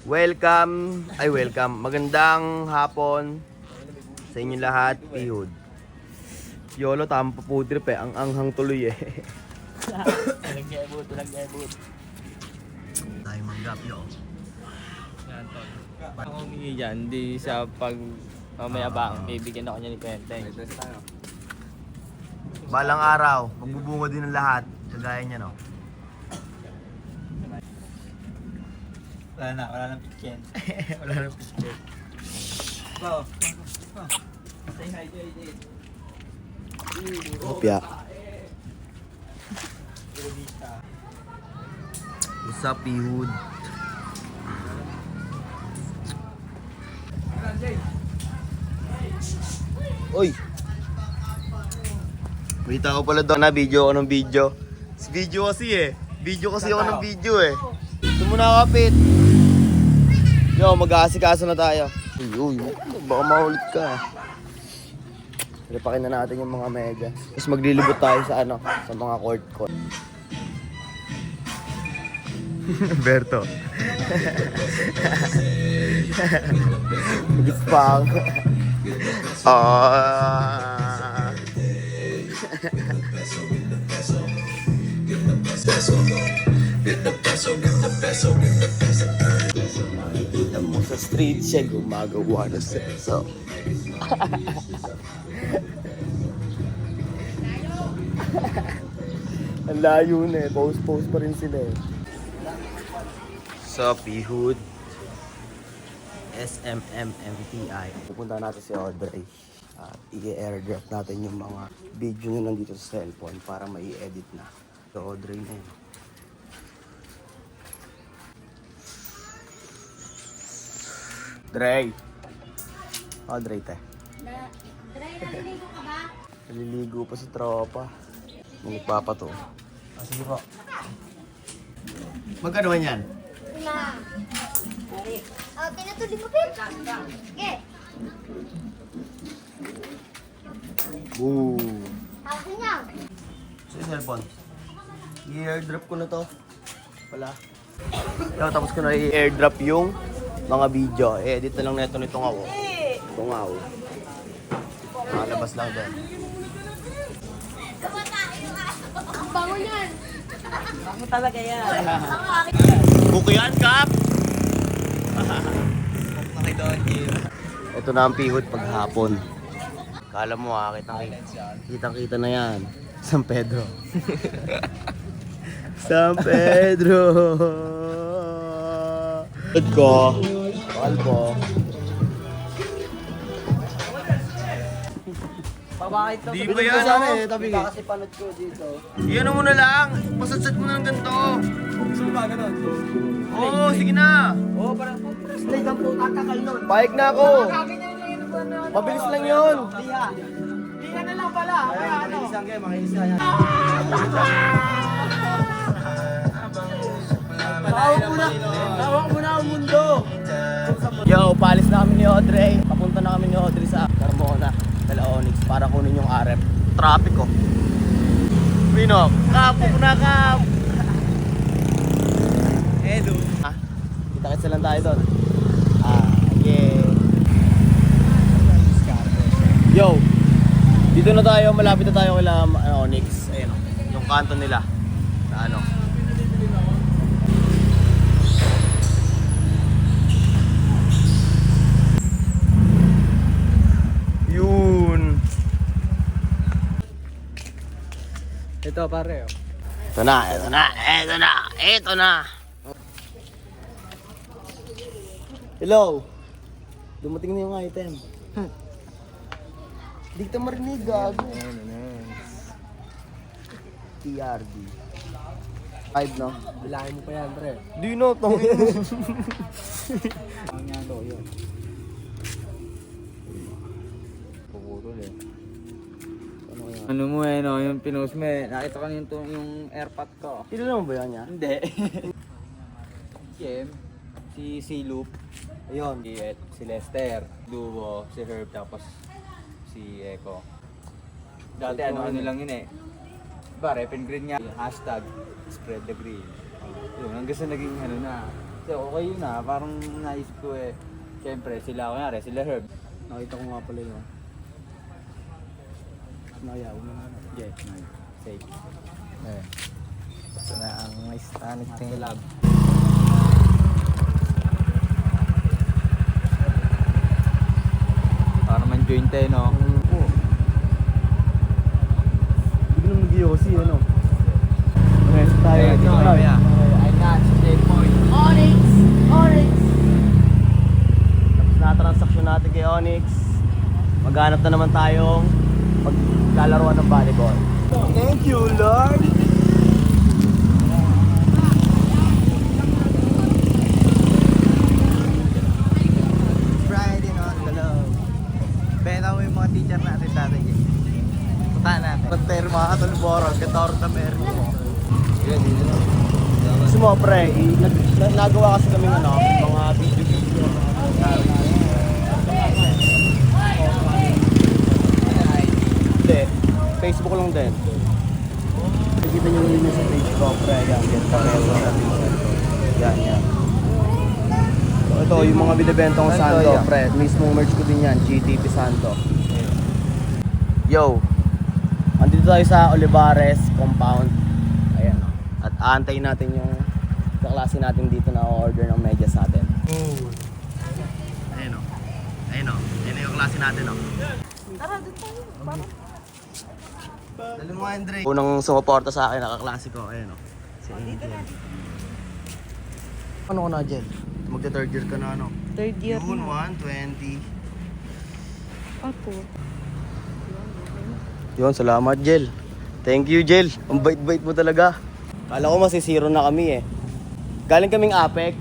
Welcome. Magandang hapon sa inyo lahat, Pihud. Yolo, tama pa po trip eh. Ang anghang tuloy eh. Tulag ebot. Tayo mag-gap yo. Yan, tol. Ako humingi dyan, hindi siya pag mayabang, bibigyan ako niya ni Quenteng. Balang araw, magbubunga din ang lahat. Kagaya niya, no? Wala nang pitchen. Wala nang pisket. Say hi, JJ. Kopya. What's up, Pihud? Uy! Balita ko pala daw na video ako ng video. Video kasi eh. Video kasi ako ng video eh. Ito muna kapit. Yo, mag-aasikaso na tayo. Uy, baka mahulit ka. Ripakin na natin yung mga mega. Tapos maglilibot tayo sa sa mga court. Berto. Gispang. Makikita mo sa street siya gumagawa ng seso. Ang layo na eh. Post pa rin sila eh. Sa Pihud SMMMTI. Pupunta natin si Audrey at i-airdrop natin yung mga video nyo nandito sa cellphone para mai-edit na. So Audrey na yun. Dre! Audrey te. Dre, naliligo ka ba? Naliligo pa si tropa. Nagpapato. Sige po. Magkano man yan? Una. Oh, pinatuli mo, Pip. Sige. Boo! Akin niya. Sa cellphone. I-airdrop ko na to. Wala. Tapos ko na i-airdrop yung mga video. Edit na lang neto nitong ako. Itong ako. Makalabas lang doon. Ang bango niyan. Ako talaga yan. Bukian, Kap! Ito na ang Pihud paghapon. Kala mo kitang-kita na yan. San Pedro. San Pedro! Good ko. Kalbo. Pabakit to. Di ba yan, oh? Tabi ka kasi panot ko dito. Iyan mo na lang. Pasatsat mo na ng ganito. Gusto mo ba ganun? Oo, sige na. Oo, parang slide ang puta kakal nun. Pahig na ako. Mabilis lang yun. Liha. Liha na lang pala. Kaya ano? Makiisang kayo, makiisang yan. Tawag mo na ang mundo. Yo, paalis na kami ni Audrey. Papunta na kami ni Audrey sa Carmona, Onyx para kunin yung RF. Traffic ko. Pino, Kap, na Kap. Edo. Kita-kits lang tayo doon. Yeah. Yo, dito na tayo, malapit na tayo kila Onyx. Ayun o, yung kanto nila. Sa ano. Yun. Ito pare. Ito na. Hello. Dumating na yung item. Hindi kita marinig, gago. TRD. 5, no? Bilangin mo pa yan, pre. Do you know, Tong? Ang nga to, yun. Puputol eh. Ano kaya? Ano mo eh, no? Yung pinost mo eh. Nakita ko yung airpot ko. Kilala mo ba yan niya? Hindi. Kim, si Loop, Ayun. si Lester, Duo, si Herb, tapos si Echo. Dati ano lang yun eh. Diba, rep and green nga. Hashtag, spread the green. Yun, hanggang sa naging ano na, Kasi okay yun parang naisip ko siyempre sila, kunyari, sila Herb. Nakita ko nga pala yun. Nayaw mo na. Yes, safe. Ito na ang may stanit ng lab. Para naman joint no? Oo. Hindi naman nag-iossi, ano? Rest tayo. Ayan, dito Ay, kaya. I got the point. Orange. Orange. Tapos na transaction natin kay Onyx. Maghanap na naman tayong maglalaruan ng volleyball. Thank you, Lord! Friday on the low. Benta mo yung mga teacher natin dati. Punta natin. Pantero mga katulboro. Katorta meron mo. Gusto mo, pre, nagawa kasi kami ano, mga video. Hindi, Facebook lang din. Nakikita nyo yun sa page ko, pre, yan, yan. So, ito, yung mga binibenta kong Santo, pre, mismong merch ko din yan, GTP Santo. Yo, andito tayo sa Olivares compound. Ayan, at aantayin natin yung kaklase natin dito na order ng medyas natin. Ayun o. Ayun o. Ayun yung klase natin o. Tara, doon tayo. Dali mo, Andre. Unang sumuporta sa akin, nakaklase ko. Ayun o. Si Angel. Ano ka na, Angel? Magta-third year ka na, ano? Third year June na. 1, 20. Ako. Yun, salamat, Jel. Thank you, Jel. Ang bait-bait mo talaga. Kala ko masisiro na kami eh. Galing kaming Apex.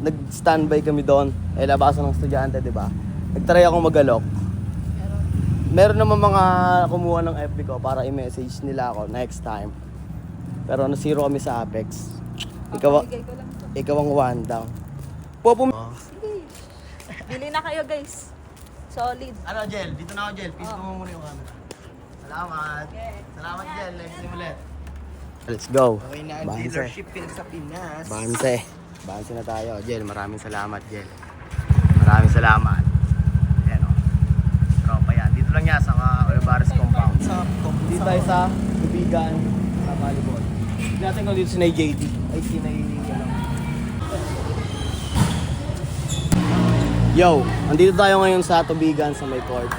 Nag-standby kami doon. Eh, labasan ng estudyante, di ba? Nagtry ako magalok. Meron naman mga kumuha ng FB ko para i-message nila ako next time. Pero nasiro kami sa Apex. Ikaw ang one down. Popo. Bili na kayo guys. Solid. Ano, Jel? Dito na ako, Jel. Peace mo muna yung camera. Salamat. Salamat, Jel. Next time ulit. Let's go. Okay na ang Banse. dealership sa Pinas. Banse na tayo. Jel, maraming salamat, Jel. Maraming salamat. Ayan o. Tropa yan. Dito lang yan sa Olivares compound. Dito tayo sa Tubigan sa volleyball. Hindi natin kung dito si Nay JD. Ay, si Nay... Yo, andito tayo ngayon sa Tubigan sa may court.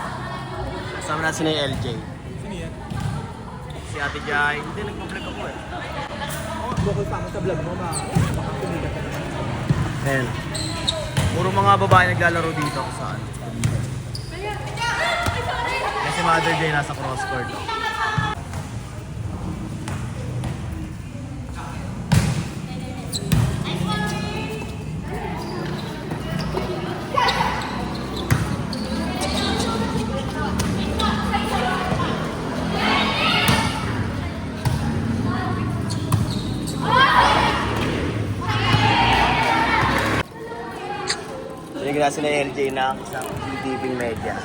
Kasama natin si Nay LJ. Sino yan? Si Ate Jai. Hindi, nag-vlog ako eh. Bukod pa ako sa vlog mo, makakapiligan ka naman. Ayan. Puro mga babae naglalaro dito kung saan. Kasi Mother Day nasa cross court. Binigyan na si na LJ ng isang dipping medyas.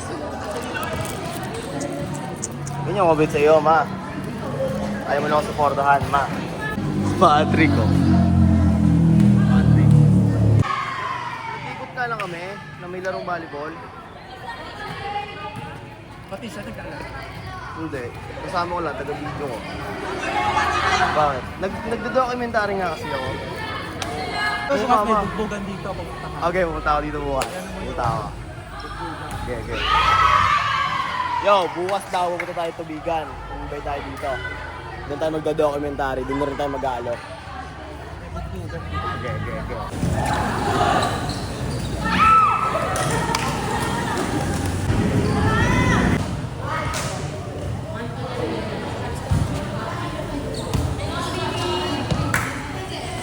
Ganyan ko sa iyo, ma. Ayaw mo na ako supportahan, ma. Patrick ko. Patrick. Ikot ka lang kami na may larong volleyball. Pati siya nagkala. Hindi. Kasama ko lang, taga-video ko. Bakit? Nagdo-documentary nga kasi ako. Tapos Mama. may bugbugan dito, pupunta ka. Okay, pumunta ako dito bukas. Pumunta ako. Okay. Yo, bukas daw pupunta tayo Tubigan. Umibay tayo dito. Doon tayo magdo-documentary. Doon na rin tayo mag-aalok. Okay.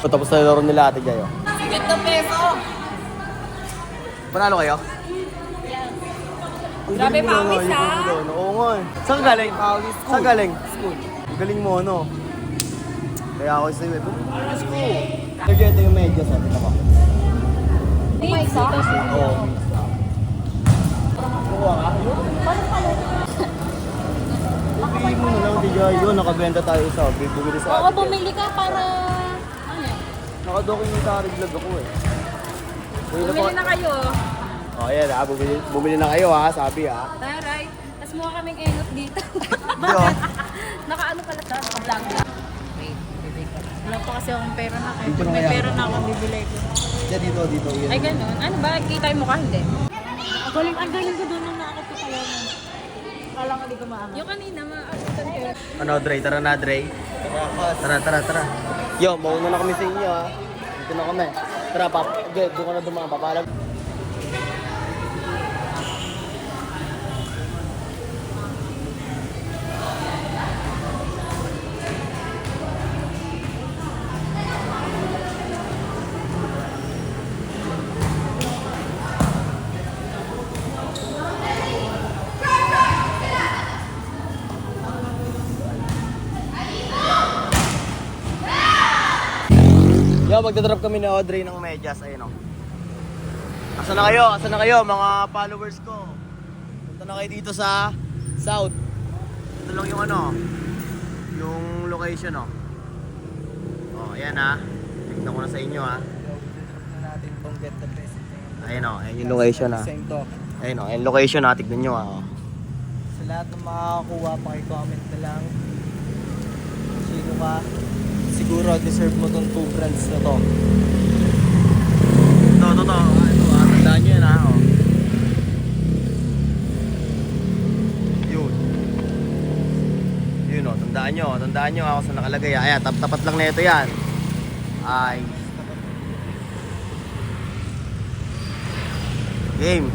Tapos na laro nila Ate Jayo. 50 peso. Panalo kayo? Grabe, pawis, ha? Oo nga eh. Saan galing? Saan galing? School. Galing mo, no? Kaya ako sa iyo, school. Ito yung medyas, sabi na ko. May isa? Oo. Kuha ka? Bigay mo na lang, di yun. Nakabenta tayo isa. Bibigay sa Oo, Ate Jayo. bumili ka para... Ano? Naka-documentary vlog ako eh. Bumili na kayo. Oh, ayan ha. Bumili na kayo ha, sabi ha. Taray. Tapos mukha kaming engot dito. Hindi oh. Naka-ano pala siya? Naka-vlog na. Wait, bibig ko. Wala pa kasi akong pera na. Kaya Dito pag na may kaya. pera na ako, bibili ko. Yan dito. Yan. Ay, ganun. Ano ba? Kita yung mukha? Hindi. Ang galing ko doon nung nakakapitayan. Kala ko di ko maangat. Yung kanina, maaakitan ko. Ano, Dre? Tara na, Dre. Tara. Yo, mauna na kami sa inyo ha. Dito na kami. Tara, doon ka na dumaan, papalag. Yo, magdadrop kami ni Audrey ng medyas. Ayun o. Asa na kayo mga followers ko? Punta na kayo dito sa South. Ito lang yung ano, yung location o. Oh, ayan ha. Tignan ko na sa inyo ha. natin itong get the best. Ayun o, ayan yung location ha. Same to. Ayun o, ayan location ha. Tignan nyo ha. Oh. Sa lahat ng makakakuha, pakicomment na lang. Sino ka? Siguro deserve mo tong 2 brands na to. Ito ha. Tandaan nyo yan ha. Oh. Yun o, tandaan nyo ako sa nakalagay. Ayan, tapat lang na ito yan. Ay. Game.